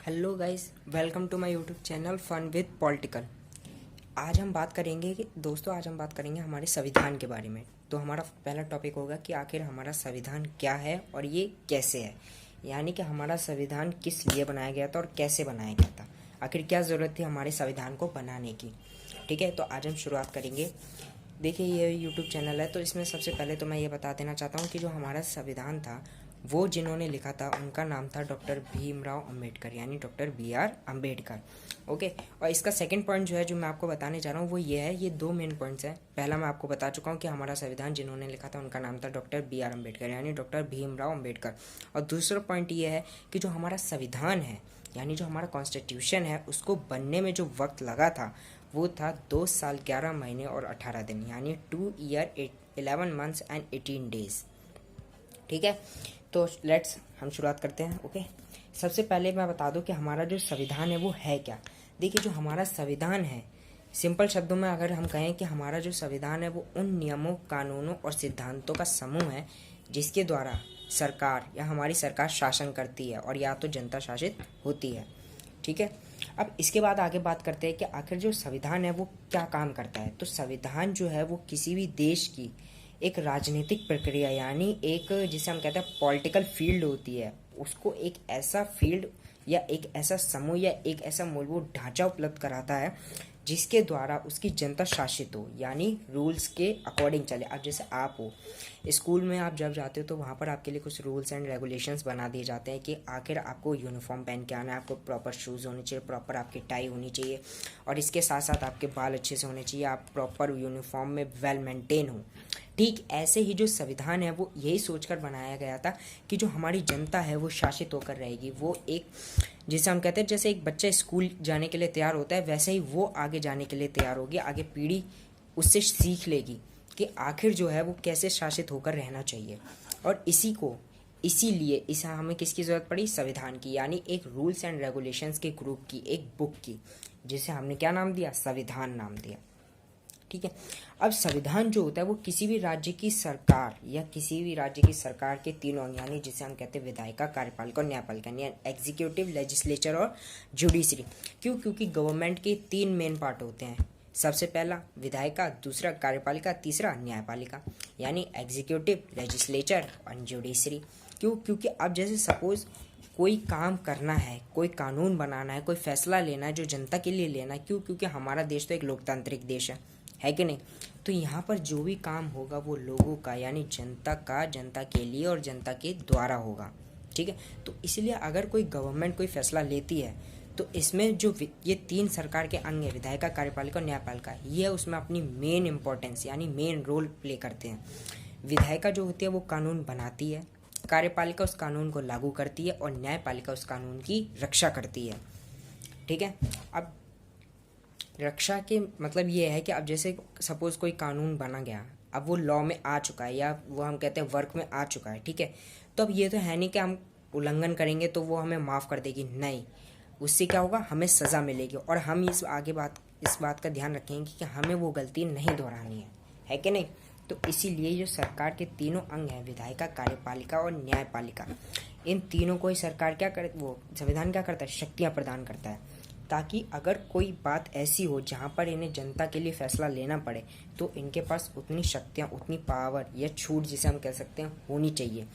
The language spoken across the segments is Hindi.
Hello guys, welcome to my YouTube channel fun with political. आज हम बात करेंगे हमारे संविधान के बारे में। तो हमारा पहला टॉपिक होगा कि आखिर हमारा संविधान क्या है और ये कैसे है, यानी कि हमारा संविधान किस लिए बनाया गया था और कैसे बनाया गया था, आखिर क्या ज़रूरत थी हमारे संविधान को बनाने की। ठीक है, तो आज हम शुरुआत करेंगे। देखिए, ये यूट्यूब चैनल है, तो इसमें सबसे पहले तो मैं ये बता देना चाहता हूँ कि जो हमारा संविधान था वो जिन्होंने लिखा था उनका नाम था डॉक्टर भीमराव अंबेडकर, यानी डॉक्टर BR अंबेडकर। ओके, और इसका सेकंड पॉइंट जो है जो मैं आपको बताने जा रहा हूँ वो ये है, ये दो मेन पॉइंट्स हैं। पहला मैं आपको बता चुका हूँ कि हमारा संविधान जिन्होंने लिखा था उनका नाम था डॉक्टर BR अंबेडकर, यानी डॉक्टर भीमराव अंबेडकर। और दूसरा पॉइंट ये है कि जो हमारा संविधान है, यानी जो हमारा कॉन्स्टिट्यूशन है, उसको बनने में जो वक्त लगा था वो था 2 साल 11 महीने और 18 दिन, यानी 2 ईयर 11 मंथ्स एंड 18 डेज। ठीक है, तो लेट्स हम शुरुआत करते हैं। ओके, सबसे पहले मैं बता दूं कि हमारा जो संविधान है वो है क्या। देखिए, जो हमारा संविधान है, सिंपल शब्दों में अगर हम कहें कि हमारा जो संविधान है वो उन नियमों, कानूनों और सिद्धांतों का समूह है जिसके द्वारा सरकार या हमारी सरकार शासन करती है और या तो जनता शासित होती है। ठीक है, अब इसके बाद आगे बात करते हैं कि आखिर जो संविधान है वो क्या काम करता है। तो संविधान जो है वो किसी भी देश की एक राजनीतिक प्रक्रिया, यानी एक जिसे हम कहते हैं पॉलिटिकल फील्ड होती है, उसको एक ऐसा फील्ड या एक ऐसा समूह या एक ऐसा मूलभूत ढांचा उपलब्ध कराता है जिसके द्वारा उसकी जनता शासित हो, यानी रूल्स के अकॉर्डिंग चले। अब जैसे आप हो स्कूल में, आप जब जाते हो तो वहाँ पर आपके लिए कुछ रूल्स एंड रेगुलेशंस बना दिए जाते हैं कि आखिर आपको यूनिफॉर्म पहन के आना है, आपको प्रॉपर शूज़ होने चाहिए, प्रॉपर आपकी टाई होनी चाहिए, और इसके साथ साथ आपके बाल अच्छे से होने चाहिए, आप प्रॉपर यूनिफॉर्म में वेल मेंटेन हो। ठीक ऐसे ही जो संविधान है वो यही सोचकर बनाया गया था कि जो हमारी जनता है वो शासित होकर रहेगी। वो एक, जिसे हम कहते हैं, जैसे एक बच्चा स्कूल जाने के लिए तैयार होता है, वैसे ही वो आगे जाने के लिए तैयार होगी। आगे पीढ़ी उससे सीख लेगी कि आखिर जो है वो कैसे शासित होकर रहना चाहिए। और इसीलिए हमें किसकी ज़रूरत पड़ी? संविधान की, यानी एक रूल्स एंड रेगुलेशंस के ग्रुप की, एक बुक की, जिसे हमने क्या नाम दिया? संविधान नाम दिया। ठीक है, अब संविधान जो होता है वो किसी भी राज्य की सरकार या किसी भी राज्य की सरकार के तीनों, यानी जिसे हम कहते हैं विधायिका, कार्यपालिका और न्यायपालिका, यानी एग्जीक्यूटिव, लेजिस्लेचर और जुडिशरी। क्योंकि गवर्नमेंट के 3 मेन पार्ट होते हैं। सबसे पहला विधायिका, दूसरा कार्यपालिका, तीसरा न्यायपालिका, यानी एग्जीक्यूटिव, लेजिस्लेचर और जुडिशरी। क्योंकि अब जैसे सपोज कोई काम करना है, कोई कानून बनाना है, कोई फैसला लेना है जो जनता के लिए लेना है, क्योंकि हमारा देश तो एक लोकतांत्रिक देश है कि नहीं। तो यहाँ पर जो भी काम होगा वो लोगों का, यानी जनता का, जनता के लिए और जनता के द्वारा होगा। ठीक है, तो इसलिए अगर कोई गवर्नमेंट कोई फैसला लेती है तो इसमें जो ये 3 सरकार के अंग है, विधायिका, कार्यपालिका और न्यायपालिका, ये उसमें अपनी मेन इंपॉर्टेंस यानी मेन रोल प्ले करते हैं। विधायिका जो होती है वो कानून बनाती है, कार्यपालिका उस कानून को लागू करती है और न्यायपालिका उस कानून की रक्षा करती है। ठीक है, अब रक्षा के मतलब ये है कि अब जैसे सपोज कोई कानून बना गया, अब वो लॉ में आ चुका है या वो हम कहते हैं वर्क में आ चुका है। ठीक है, तो अब ये तो है नहीं कि हम उल्लंघन करेंगे तो वो हमें माफ़ कर देगी, नहीं, उससे क्या होगा? हमें सज़ा मिलेगी और हम इस बात का ध्यान रखेंगे कि हमें वो गलती नहीं दोहरानी है कि नहीं। तो इसीलिए जो सरकार के तीनों अंग हैं, विधायिका, कार्यपालिका और न्यायपालिका, इन तीनों को ही सरकार क्या कर वो संविधान क्या करता है? शक्तियाँ प्रदान करता है, ताकि अगर कोई बात ऐसी हो जहाँ पर इन्हें जनता के लिए फैसला लेना पड़े तो इनके पास उतनी शक्तियाँ, उतनी पावर या छूट जिसे हम कह सकते हैं होनी चाहिए।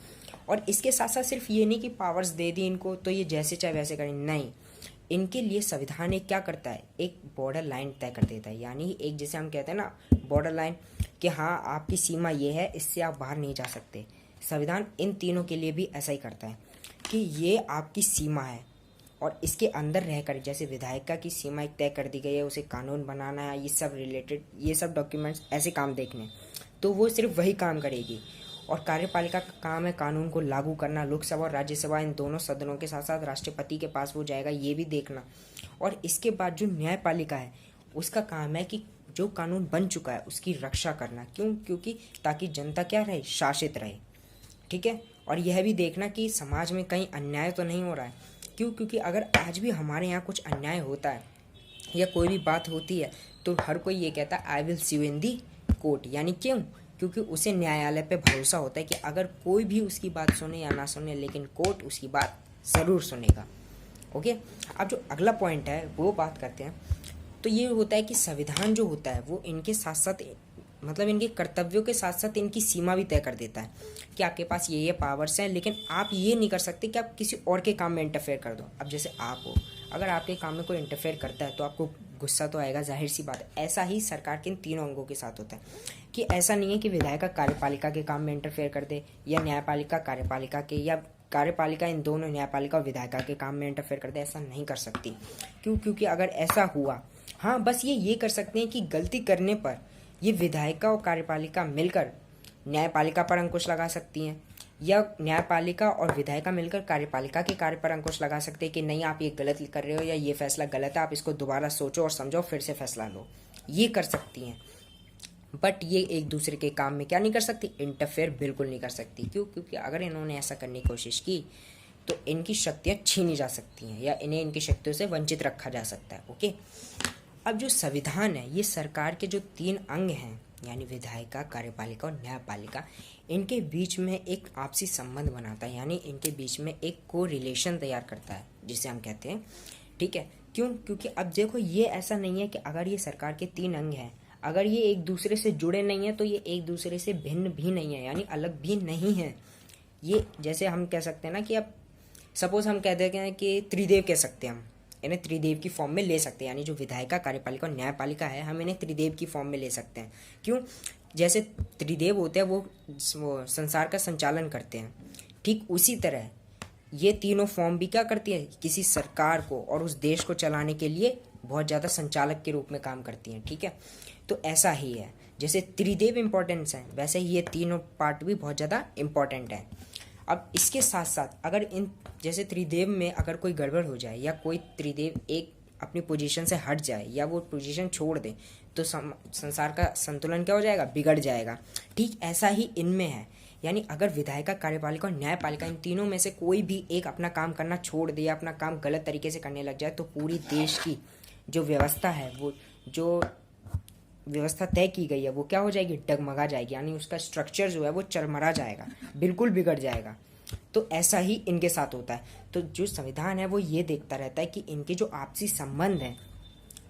और इसके साथ साथ सिर्फ ये नहीं कि पावर्स दे दी इनको तो ये जैसे चाहे वैसे करें, नहीं, इनके लिए संविधान एक क्या करता है? एक बॉर्डर लाइन तय कर देता है, यानी एक जिसे हम कहते हैं ना बॉर्डर लाइन, कि हाँ आपकी सीमा ये है, इससे आप बाहर नहीं जा सकते। संविधान इन तीनों के लिए भी ऐसा ही करता है कि ये आपकी सीमा है और इसके अंदर रहकर, जैसे विधायिका की सीमा एक तय कर दी गई है, उसे कानून बनाना है, ये सब रिलेटेड, ये सब डॉक्यूमेंट्स, ऐसे काम देखने, तो वो सिर्फ वही काम करेगी। और कार्यपालिका का काम है कानून को लागू करना, लोकसभा और राज्यसभा इन दोनों सदनों के साथ साथ राष्ट्रपति के पास वो जाएगा, ये भी देखना। और इसके बाद जो न्यायपालिका है उसका काम है कि जो कानून बन चुका है उसकी रक्षा करना। क्योंकि ताकि जनता क्या रहे? शासित रहे। ठीक है, और यह भी देखना कि समाज में कहीं अन्याय तो नहीं हो रहा है। क्योंकि अगर आज भी हमारे यहाँ कुछ अन्याय होता है या कोई भी बात होती है तो हर कोई ये कहता है I will see you in the court, यानी क्योंकि उसे न्यायालय पे भरोसा होता है कि अगर कोई भी उसकी बात सुने या ना सुने लेकिन कोर्ट उसकी बात ज़रूर सुनेगा। ओके, अब जो अगला पॉइंट है वो बात करते हैं। तो ये होता है कि संविधान जो होता है वो इनके साथ साथ, मतलब इनके कर्तव्यों के साथ साथ इनकी सीमा भी तय कर देता है कि आपके पास ये पावर्स हैं, लेकिन आप ये नहीं कर सकते कि आप किसी और के काम में इंटरफेयर कर दो। अब जैसे आप हो, अगर आपके काम में कोई इंटरफेयर करता है तो आपको गुस्सा तो आएगा, जाहिर सी बात है। ऐसा ही सरकार के इन तीनों अंगों के साथ होता है कि ऐसा नहीं है कि विधायिका कार्यपालिका के काम में इंटरफेयर कर दे, या न्यायपालिका कार्यपालिका के, या कार्यपालिका इन दोनों न्यायपालिका और विधायिका के काम में इंटरफेयर कर दे। ऐसा नहीं कर सकती। क्यों? क्योंकि अगर ऐसा हुआ, हाँ बस ये कर सकते हैं कि गलती करने पर ये विधायिका और कार्यपालिका मिलकर न्यायपालिका पर अंकुश लगा सकती हैं, या न्यायपालिका और विधायिका मिलकर कार्यपालिका के कार्य पर अंकुश लगा सकते हैं कि नहीं आप ये गलत कर रहे हो, या ये फैसला गलत है, आप इसको दोबारा सोचो और समझो, फिर से फैसला लो। ये कर सकती हैं, बट ये एक दूसरे के काम में क्या नहीं कर सकती? इंटरफेयर बिल्कुल नहीं कर सकती। क्यों? क्योंकि अगर इन्होंने ऐसा करने की कोशिश की तो इनकी शक्तियाँ छीनी जा सकती हैं, या इन्हें इनकी शक्तियों से वंचित रखा जा सकता है। ओके, अब जो संविधान है ये सरकार के जो 3 अंग हैं, यानी विधायिका, कार्यपालिका और न्यायपालिका, इनके बीच में एक आपसी संबंध बनाता है, यानी इनके बीच में एक को रिलेशन तैयार करता है, जिसे हम कहते हैं। ठीक है, क्यों? क्योंकि अब देखो, ये ऐसा नहीं है कि अगर ये सरकार के 3 अंग हैं, अगर ये एक दूसरे से जुड़े नहीं हैं तो ये एक दूसरे से भिन्न भी नहीं है, यानी अलग भी नहीं है। ये जैसे हम कह सकते हैं ना कि अब सपोज हम कह देते हैं कि त्रिदेव कह सकते हैं, हम इन्हें त्रिदेव की फॉर्म में ले सकते हैं, यानी जो विधायिका, कार्यपालिका और न्यायपालिका है, हम इन्हें त्रिदेव की फॉर्म में ले सकते हैं। क्यों? जैसे त्रिदेव होते हैं वो संसार का संचालन करते हैं, ठीक उसी तरह ये तीनों फॉर्म भी क्या करती है? किसी सरकार को और उस देश को चलाने के लिए बहुत ज़्यादा संचालक के रूप में काम करती हैं। ठीक है, तो ऐसा ही है, जैसे त्रिदेव इम्पोर्टेंस है, वैसे ही ये तीनों पार्ट भी बहुत ज़्यादा इम्पोर्टेंट है। अब इसके साथ साथ अगर इन जैसे त्रिदेव में अगर कोई गड़बड़ हो जाए, या कोई त्रिदेव एक अपनी पोजीशन से हट जाए, या वो पोजीशन छोड़ दे, तो संसार का संतुलन क्या हो जाएगा? बिगड़ जाएगा। ठीक ऐसा ही इनमें है, यानी अगर विधायिका, कार्यपालिका और न्यायपालिका इन तीनों में से कोई भी एक अपना काम करना छोड़ दे, या अपना काम गलत तरीके से करने लग जाए, तो पूरी देश की जो व्यवस्था है, वो जो व्यवस्था तय की गई है, वो क्या हो जाएगी? डगमगा जाएगी, यानी उसका स्ट्रक्चर जो है वो चरमरा जाएगा, बिल्कुल बिगड़ जाएगा। तो ऐसा ही इनके साथ होता है। तो जो संविधान है वो ये देखता रहता है कि इनके जो आपसी संबंध हैं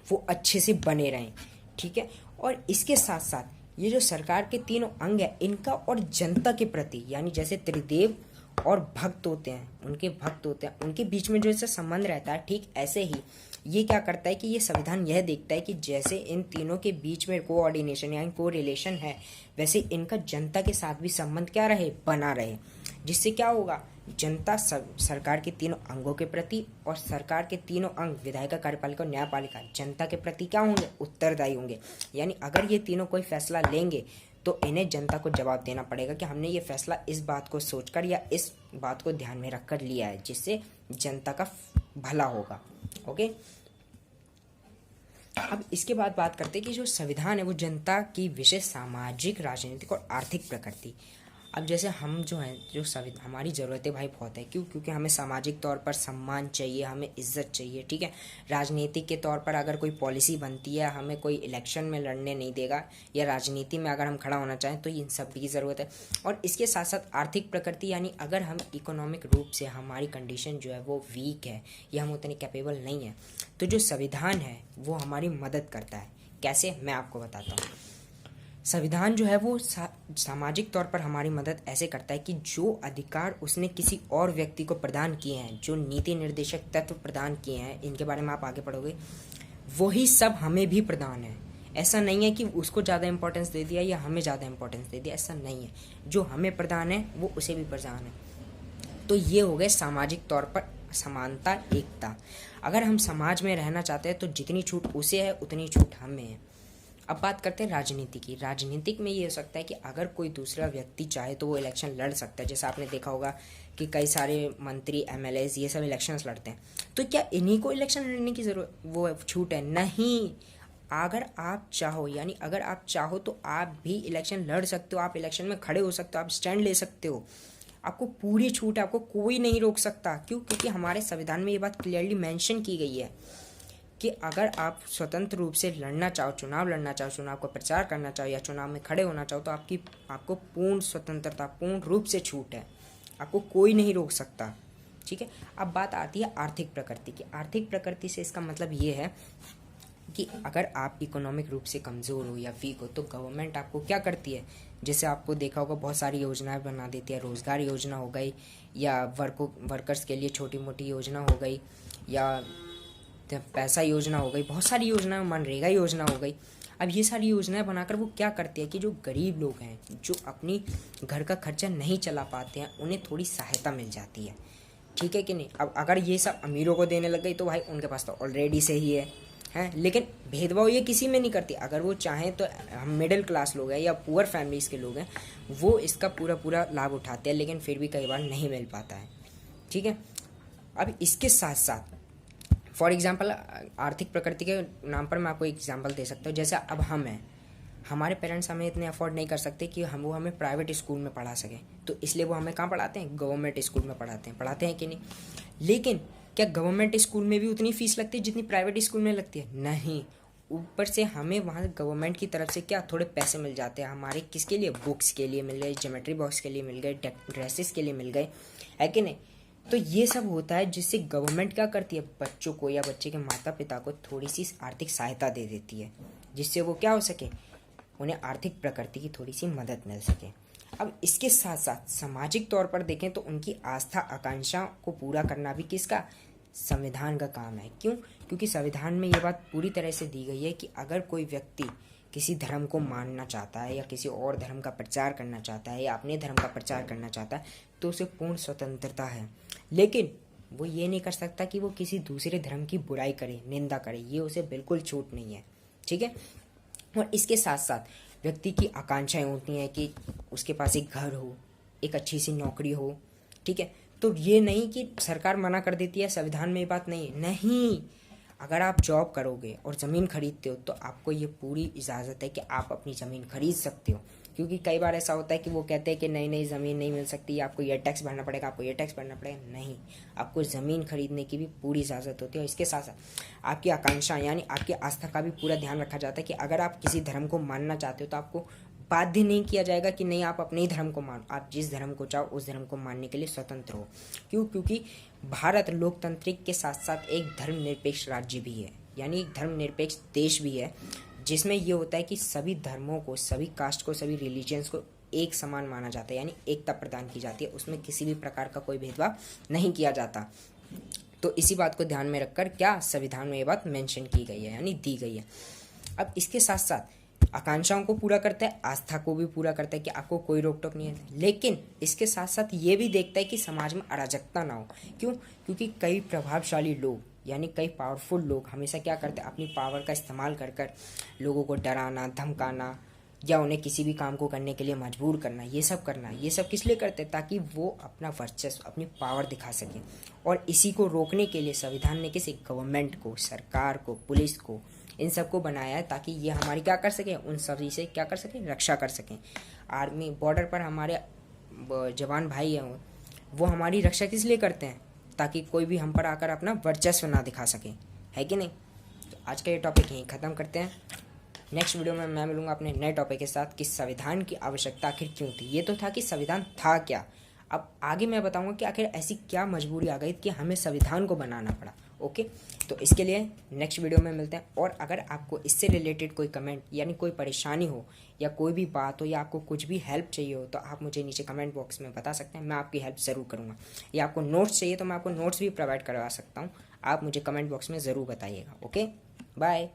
वो अच्छे से बने रहें। ठीक है, और इसके साथ साथ ये जो सरकार के तीनों अंग है, इनका और जनता के प्रति, यानी जैसे त्रिदेव और भक्त होते हैं, उनके भक्त होते हैं, उनके बीच में जो ऐसा संबंध रहता है, ठीक ऐसे ही ये क्या करता है कि ये संविधान यह देखता है कि जैसे इन तीनों के बीच में कोऑर्डिनेशन यानी को रिलेशन है, वैसे इनका जनता के साथ भी संबंध क्या रहे? बना रहे। जिससे क्या होगा? जनता सरकार के तीनों अंगों के प्रति, और सरकार के तीनों अंग विधायिका, कार्यपालिका और न्यायपालिका जनता के प्रति क्या होंगे? उत्तरदायी होंगे। यानी अगर ये तीनों कोई फैसला लेंगे तो इन्हें जनता को जवाब देना पड़ेगा कि हमने ये फैसला इस बात को सोचकर या इस बात को ध्यान में रखकर लिया है, जिससे जनता का भला होगा। ओके, अब इसके बाद बात करते हैं कि जो संविधान है वो जनता की विशेष सामाजिक, राजनीतिक और आर्थिक प्रकृति। अब जैसे हम जो हैं, जो हमारी ज़रूरतें भाई बहुत है। क्यों? क्योंकि हमें सामाजिक तौर पर सम्मान चाहिए, हमें इज्जत चाहिए। ठीक है, राजनीतिक के तौर पर अगर कोई पॉलिसी बनती है, हमें कोई इलेक्शन में लड़ने नहीं देगा, या राजनीति में अगर हम खड़ा होना चाहें, तो इन सब की ज़रूरत है। और इसके साथ साथ आर्थिक प्रकृति, यानी अगर हम इकोनॉमिक रूप से हमारी कंडीशन जो है वो वीक है, या हम उतने कैपेबल नहीं है, तो जो संविधान है वो हमारी मदद करता है। कैसे? मैं आपको बताता हूँ। संविधान जो है वो सामाजिक तौर पर हमारी मदद ऐसे करता है कि जो अधिकार उसने किसी और व्यक्ति को प्रदान किए हैं, जो नीति निर्देशक तत्व प्रदान किए हैं, इनके बारे में आप आगे पढ़ोगे, वही सब हमें भी प्रदान है। ऐसा नहीं है कि उसको ज़्यादा इंपॉर्टेंस दे दिया या हमें ज़्यादा इंपॉर्टेंस दे दिया, ऐसा नहीं है। जो हमें प्रदान है वो उसे भी प्रदान है। तो ये हो गए सामाजिक तौर पर समानता, एकता। अगर हम समाज में रहना चाहते हैं तो जितनी छूट उसे है उतनी छूट हमें है। अब बात करते हैं राजनीति की। राजनीतिक में ये हो सकता है कि अगर कोई दूसरा व्यक्ति चाहे तो वो इलेक्शन लड़ सकता है। जैसे आपने देखा होगा कि कई सारे मंत्री, एमएलएज ये सब इलेक्शंस लड़ते हैं, तो क्या इन्हीं को इलेक्शन लड़ने की जरूरत वो छूट है? नहीं। अगर आप चाहो, यानी अगर आप चाहो तो आप भी इलेक्शन लड़ सकते हो, आप इलेक्शन में खड़े हो सकते हो, आप स्टैंड ले सकते हो, आपको पूरी छूट है, आपको कोई नहीं रोक सकता। क्यों? क्योंकि हमारे संविधान में ये बात क्लियरली मेंशन की गई है कि अगर आप स्वतंत्र रूप से लड़ना चाहो, चुनाव लड़ना चाहो, चुनाव का प्रचार करना चाहो, या चुनाव में खड़े होना चाहो, तो आपको पूर्ण स्वतंत्रता, पूर्ण रूप से छूट है, आपको कोई नहीं रोक सकता। ठीक है। अब बात आती है आर्थिक प्रकृति की। आर्थिक प्रकृति से इसका मतलब ये है कि अगर आप इकोनॉमिक रूप से कमज़ोर हो या वीक हो तो गवर्नमेंट आपको क्या करती है, जैसे आपको देखा होगा बहुत सारी योजनाएं बना देती है। रोज़गार योजना हो गई, या वर्कर्स के लिए छोटी मोटी योजना हो गई, या पैसा योजना हो गई, बहुत सारी योजना, मनरेगा योजना हो गई। अब ये सारी योजनाएं बनाकर वो क्या करती है कि जो गरीब लोग हैं, जो अपनी घर का खर्चा नहीं चला पाते हैं, उन्हें थोड़ी सहायता मिल जाती है, ठीक है कि नहीं। अब अगर ये सब अमीरों को देने लग गई तो भाई उनके पास तो ऑलरेडी से ही है। लेकिन भेदभाव ये किसी में नहीं करती। अगर वो चाहें तो हम मिडिल क्लास लोग हैं या पुअर फैमिलीज़ के लोग हैं, वो इसका पूरा पूरा लाभ उठाते हैं, लेकिन फिर भी कई बार नहीं मिल पाता है, ठीक है। अब इसके साथ साथ फॉर एग्जांपल आर्थिक प्रकृति के नाम पर मैं आपको एग्जांपल दे सकता हूँ। जैसे अब हम हैं, हमारे पेरेंट्स हमें इतने अफोर्ड नहीं कर सकते कि वो हमें प्राइवेट स्कूल में पढ़ा सकें, तो इसलिए वो हमें कहाँ पढ़ाते हैं, गवर्नमेंट स्कूल में पढ़ाते हैं कि नहीं। लेकिन क्या गवर्नमेंट स्कूल में भी उतनी फीस लगती है जितनी प्राइवेट स्कूल में लगती है? नहीं। ऊपर से हमें वहाँ गवर्नमेंट की तरफ से क्या थोड़े पैसे मिल जाते हैं हमारे, किसके लिए, बुक्स के लिए मिल गए, ज्योमेट्री बॉक्स के लिए मिल गए, ड्रेसेस के लिए मिल गए, है कि नहीं। तो ये सब होता है जिससे गवर्नमेंट क्या करती है, बच्चों को या बच्चे के माता पिता को थोड़ी सी आर्थिक सहायता दे देती है, जिससे वो क्या हो सके, उन्हें आर्थिक प्रकृति की थोड़ी सी मदद मिल सके। अब इसके साथ साथ सामाजिक तौर पर देखें तो उनकी आस्था आकांक्षा को पूरा करना भी किसका, संविधान का काम है। क्यों? क्योंकि संविधान में ये बात पूरी तरह से दी गई है कि अगर कोई व्यक्ति किसी धर्म को मानना चाहता है या किसी और धर्म का प्रचार करना चाहता है या अपने धर्म का प्रचार करना चाहता है तो उसे पूर्ण स्वतंत्रता है, लेकिन वो ये नहीं कर सकता कि वो किसी दूसरे धर्म की बुराई करे, निंदा करे, ये उसे बिल्कुल छूट नहीं है, ठीक है। और इसके साथ साथ व्यक्ति की आकांक्षाएं होती हैं कि उसके पास एक घर हो, एक अच्छी सी नौकरी हो, ठीक है। तो ये नहीं कि सरकार मना कर देती है, संविधान में ये बात नहीं है, नहीं। अगर आप जॉब करोगे और ज़मीन खरीदते हो तो आपको ये पूरी इजाज़त है कि आप अपनी ज़मीन खरीद सकते हो। क्योंकि कई बार ऐसा होता है कि वो कहते हैं कि नहीं ज़मीन नहीं मिल सकती, आपको ये टैक्स भरना पड़ेगा, आपको ये टैक्स भरना पड़ेगा। नहीं, आपको ज़मीन खरीदने की भी पूरी इजाज़त होती है। और इसके साथ साथ आपकी आकांक्षा यानी आपकी आस्था का भी पूरा ध्यान रखा जाता है कि अगर आप किसी धर्म को मानना चाहते हो तो आपको बाध्य नहीं किया जाएगा कि नहीं आप अपने ही धर्म को मानो, आप जिस धर्म को चाहो उस धर्म को मानने के लिए स्वतंत्र हो। क्यों? क्योंकि भारत लोकतांत्रिक के साथ साथ एक धर्मनिरपेक्ष राज्य भी है, यानी एक धर्मनिरपेक्ष देश भी है, जिसमें ये होता है कि सभी धर्मों को, सभी कास्ट को, सभी रिलीजियंस को एक समान माना जाता है, यानी एकता प्रदान की जाती है, उसमें किसी भी प्रकार का कोई भेदभाव नहीं किया जाता। तो इसी बात को ध्यान में रखकर क्या संविधान में ये बात मेंशन की गई है, यानी दी गई है। अब इसके साथ साथ आकांक्षाओं को पूरा करता है, आस्था को भी पूरा करता है कि आपको कोई रोक टोक नहीं है, लेकिन इसके साथ साथ ये भी देखता है कि समाज में अराजकता ना हो। क्यों? क्योंकि कई प्रभावशाली लोग यानी कई पावरफुल लोग हमेशा क्या करते हैं, अपनी पावर का इस्तेमाल कर कर लोगों को डराना, धमकाना या उन्हें किसी भी काम को करने के लिए मजबूर करना, ये सब करना, ये सब किस लिए करते हैं, ताकि वो अपना वर्चस्व, अपनी पावर दिखा सकें। और इसी को रोकने के लिए संविधान ने किसी गवर्नमेंट को, सरकार को, पुलिस को, इन सबको बनाया है ताकि ये हमारी क्या कर सकें, उन सभी से क्या कर सकें, रक्षा कर सकें। आर्मी बॉर्डर पर हमारे जवान भाई हैं, वो हमारी रक्षा किस लिए करते हैं, ताकि कोई भी हम पर आकर अपना वर्चस्व ना दिखा सके, है कि नहीं। तो आज का ये टॉपिक यहीं ख़त्म करते हैं। नेक्स्ट वीडियो में मैं मिलूंगा अपने नए टॉपिक के साथ कि संविधान की आवश्यकता आखिर क्यों थी। ये तो था कि संविधान था क्या, अब आगे मैं बताऊंगा कि आखिर ऐसी क्या मजबूरी आ गई कि हमें संविधान को बनाना पड़ा। ओके, तो इसके लिए नेक्स्ट वीडियो में मिलते हैं। और अगर आपको इससे रिलेटेड कोई कमेंट यानी कोई परेशानी हो या कोई भी बात हो या आपको कुछ भी हेल्प चाहिए हो तो आप मुझे नीचे कमेंट बॉक्स में बता सकते हैं, मैं आपकी हेल्प ज़रूर करूँगा। या आपको नोट्स चाहिए तो मैं आपको नोट्स भी प्रोवाइड करवा सकता हूँ, आप मुझे कमेंट बॉक्स में ज़रूर बताइएगा। Okay, bye.